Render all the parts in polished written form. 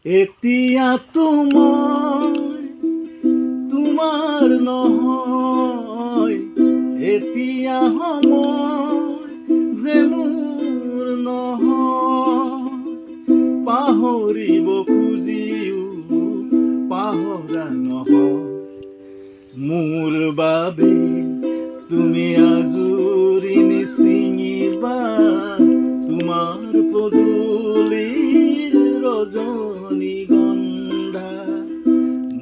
এতিয়া তোমাৰ নহয়, এতিয়া সময় যে মোৰ নহয়, পাহৰিব খুজিও পাহৰা নহয়। মোৰ বাবে তুমি আজৰি নিচিঙিবা তোমাৰ পদূলিৰ ৰজনীগন্ধা।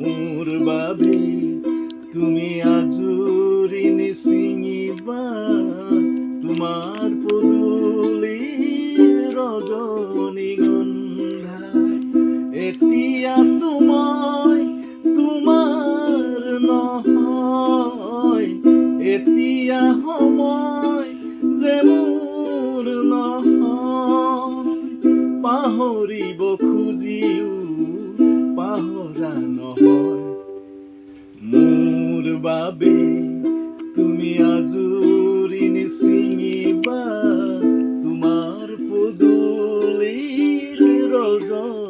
মোৰ বাবে তুমি আজৰি নিচিঙিবা তোমাৰ পদূলিৰ ৰজনীগন্ধা। এতিয়া তোমাৰ নহয়, এতিয়া সময় যে মোৰ নহয়, পাহৰিব খুজিও পাহৰা নহয়। মোৰ বাবে তুমি আজৰি নিচিঙিবা তোমাৰ পদূলিৰ ৰজনীগন্ধা।